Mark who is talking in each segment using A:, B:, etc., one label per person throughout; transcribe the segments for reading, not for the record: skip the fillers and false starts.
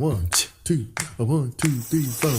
A: 1, 2, 1, 2, 3, 4.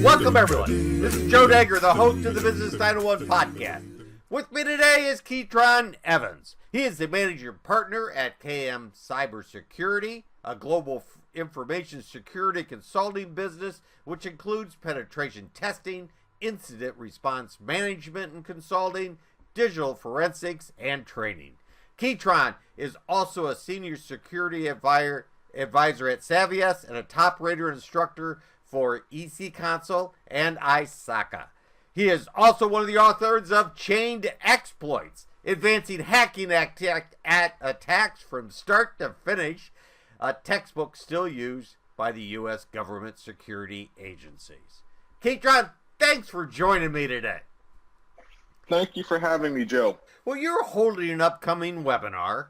B: Welcome, everyone. This is Joe Dagger, the host of the Business 901 podcast. With me today is Keatron Evans. He is the managing partner at CyberSecurity, a global information security consulting business which includes penetration testing, incident response management and consulting, digital forensics, and training. Keatron is also a senior security advisor at Savvius and a top-rated instructor for ISACA and ISACA. He is also one of the authors of Chained Exploits, Advancing Hacking Attacks from Start to Finish, a textbook still used by the U.S. government security agencies. Keatron, thanks for joining me today.
C: Thank you for having me, Joe.
B: Well, you're holding an upcoming webinar,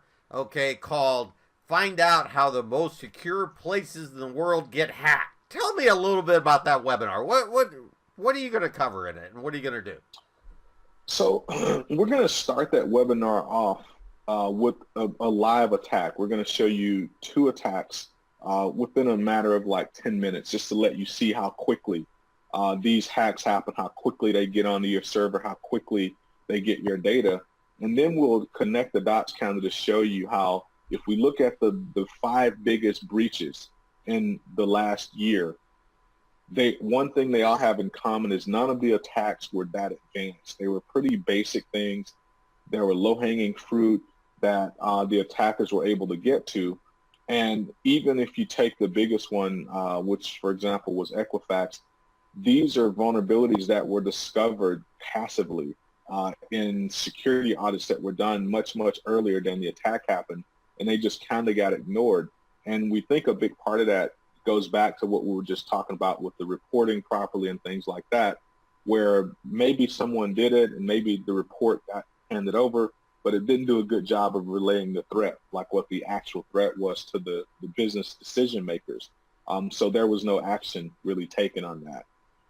B: called Find Out How the Most Secure Places in the World Get Hacked. Tell me a little bit about that webinar. What are you going to cover in it, and what are you going to do?
C: So we're going to start that webinar off with a live attack. We're going to show you 2 attacks within a matter of like 10 minutes, just to let you see how quickly these hacks happen, how quickly they get onto your server, how quickly they get your data. And then we'll connect the dots kind of to show you how, if we look at the 5 biggest breaches in the last year, one thing they all have in common is none of the attacks were that advanced. They were pretty basic things. There were low-hanging fruit that the attackers were able to get to. And even if you take the biggest one, which, for example, was Equifax, these are vulnerabilities that were discovered passively in security audits that were done much, much earlier than the attack happened, and they just kind of got ignored. And we think a big part of that goes back to what we were just talking about with the reporting properly and things like that, where maybe someone did it and maybe the report got handed over, but it didn't do a good job of relaying the threat, like what the actual threat was to the business decision makers. So there was no action really taken on that.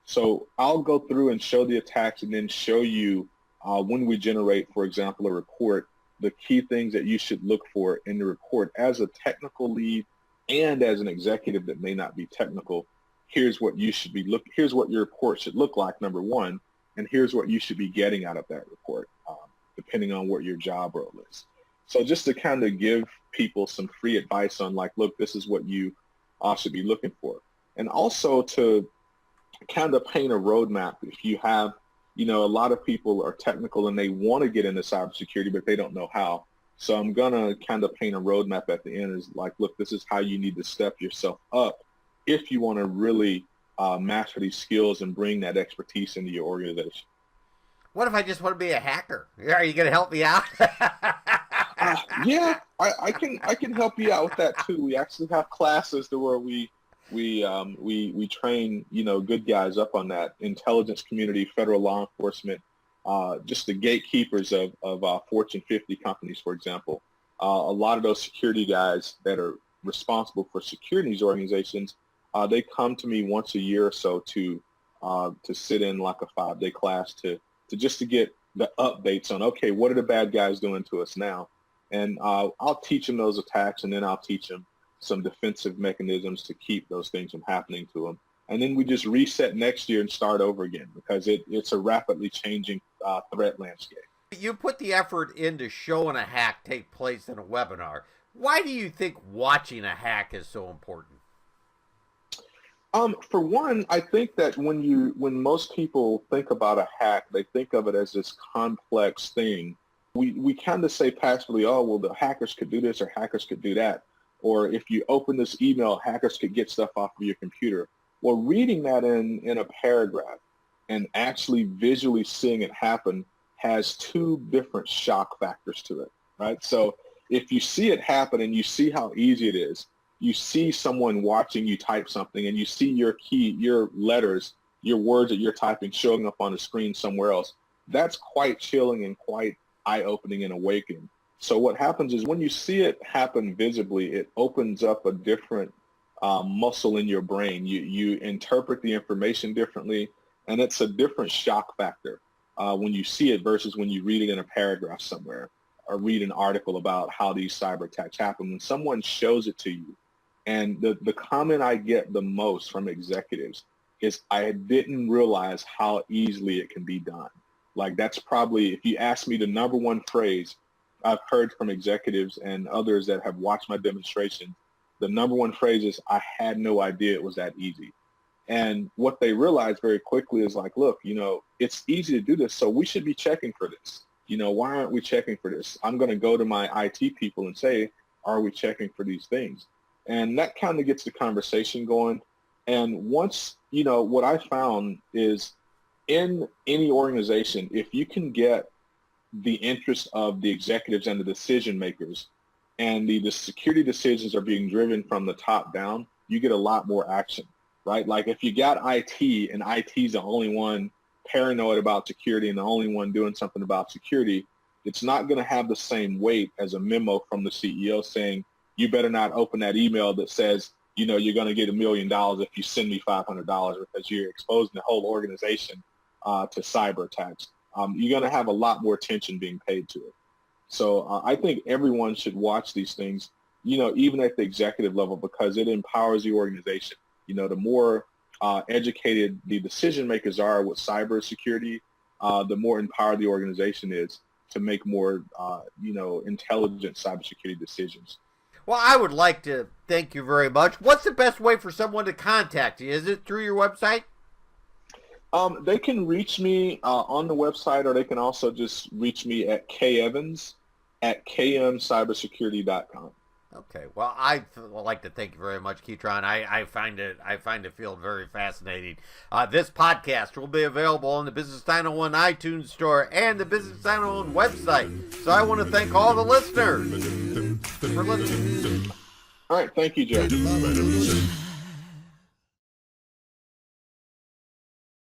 C: So I'll go through and show the attacks and then show you when we generate, for example, a report, the key things that you should look for in the report. As a technical lead and as an executive that may not be technical, here's what you should be here's what your report should look like, number one, and here's what you should be getting out of that report, depending on what your job role is. So just to kind of give people some free advice on, like, look, this is what you should be looking for. And also to kind of paint a roadmap. If you have, a lot of people are technical and they want to get into cybersecurity, but they don't know how. So I'm going to kind of paint a roadmap at the end, is like, look, this is how you need to step yourself up if you want to really master these skills and bring that expertise into your organization.
B: What if I just want to be a hacker? Are you going to help me out?
C: Yeah, I can help you out with that too. We actually have classes to where we train, good guys up on that. Intelligence community, federal law enforcement, just the gatekeepers of Fortune 50 companies, for example. A lot of those security guys that are responsible for securing these organizations, they come to me once a year or so to sit in like a 5-day class to get the updates on, okay, what are the bad guys doing to us now? And I'll teach them those attacks, and then I'll teach them some defensive mechanisms to keep those things from happening to them. And then we just reset next year and start over again, because it's a rapidly changing threat landscape.
B: You put the effort into showing a hack take place in a webinar. Why do you think watching a hack is so important?
C: For one, I think that when most people think about a hack, they think of it as this complex thing. We kind of say passively, oh, well, the hackers could do this or hackers could do that. Or if you open this email, hackers could get stuff off of your computer. Well, reading that in a paragraph and actually visually seeing it happen has 2 different shock factors to it, right? So if you see it happen and you see how easy it is, you see someone watching you type something and you see your letters, your words that you're typing showing up on the screen somewhere else, that's quite chilling and quite eye-opening and awakening. So what happens is when you see it happen visibly, it opens up a different muscle in your brain. You interpret the information differently, and it's a different shock factor when you see it versus when you read it in a paragraph somewhere. read an article about how these cyber attacks happen. When someone shows it to you, and the comment I get the most from executives is, I didn't realize how easily it can be done. Like, that's probably, if you ask me the number one phrase I've heard from executives and others that have watched my demonstration, the number one phrase is, I had no idea it was that easy. And what they realize very quickly is like, look, it's easy to do this, so we should be checking for this. Why aren't we checking for this? I'm going to go to my IT people and say, are we checking for these things? And that kind of gets the conversation going. And once, what I found is, in any organization, if you can get the interest of the executives and the decision makers, and the security decisions are being driven from the top down, you get a lot more action, right? Like, if you got IT and IT's the only one paranoid about security and the only one doing something about security, it's not going to have the same weight as a memo from the CEO saying, you better not open that email that says, you're going to get $1 million if you send me $500, because you're exposing the whole organization to cyber attacks. You're going to have a lot more attention being paid to it. So I think everyone should watch these things, even at the executive level, because it empowers the organization. The more educated the decision makers are with cybersecurity, the more empowered the organization is to make more, intelligent cybersecurity decisions.
B: Well, I would like to thank you very much. What's the best way for someone to contact you? Is it through your website?
C: They can reach me on the website, or they can also just reach me at kevans@kmcybersecurity.com.
B: Okay. Well, I'd like to thank you very much, Keatron. I find it field very fascinating. This podcast will be available on the Business 901 iTunes Store and the Business 901 website. So I want to thank all the listeners for listening.
C: All right. Thank you, Joe.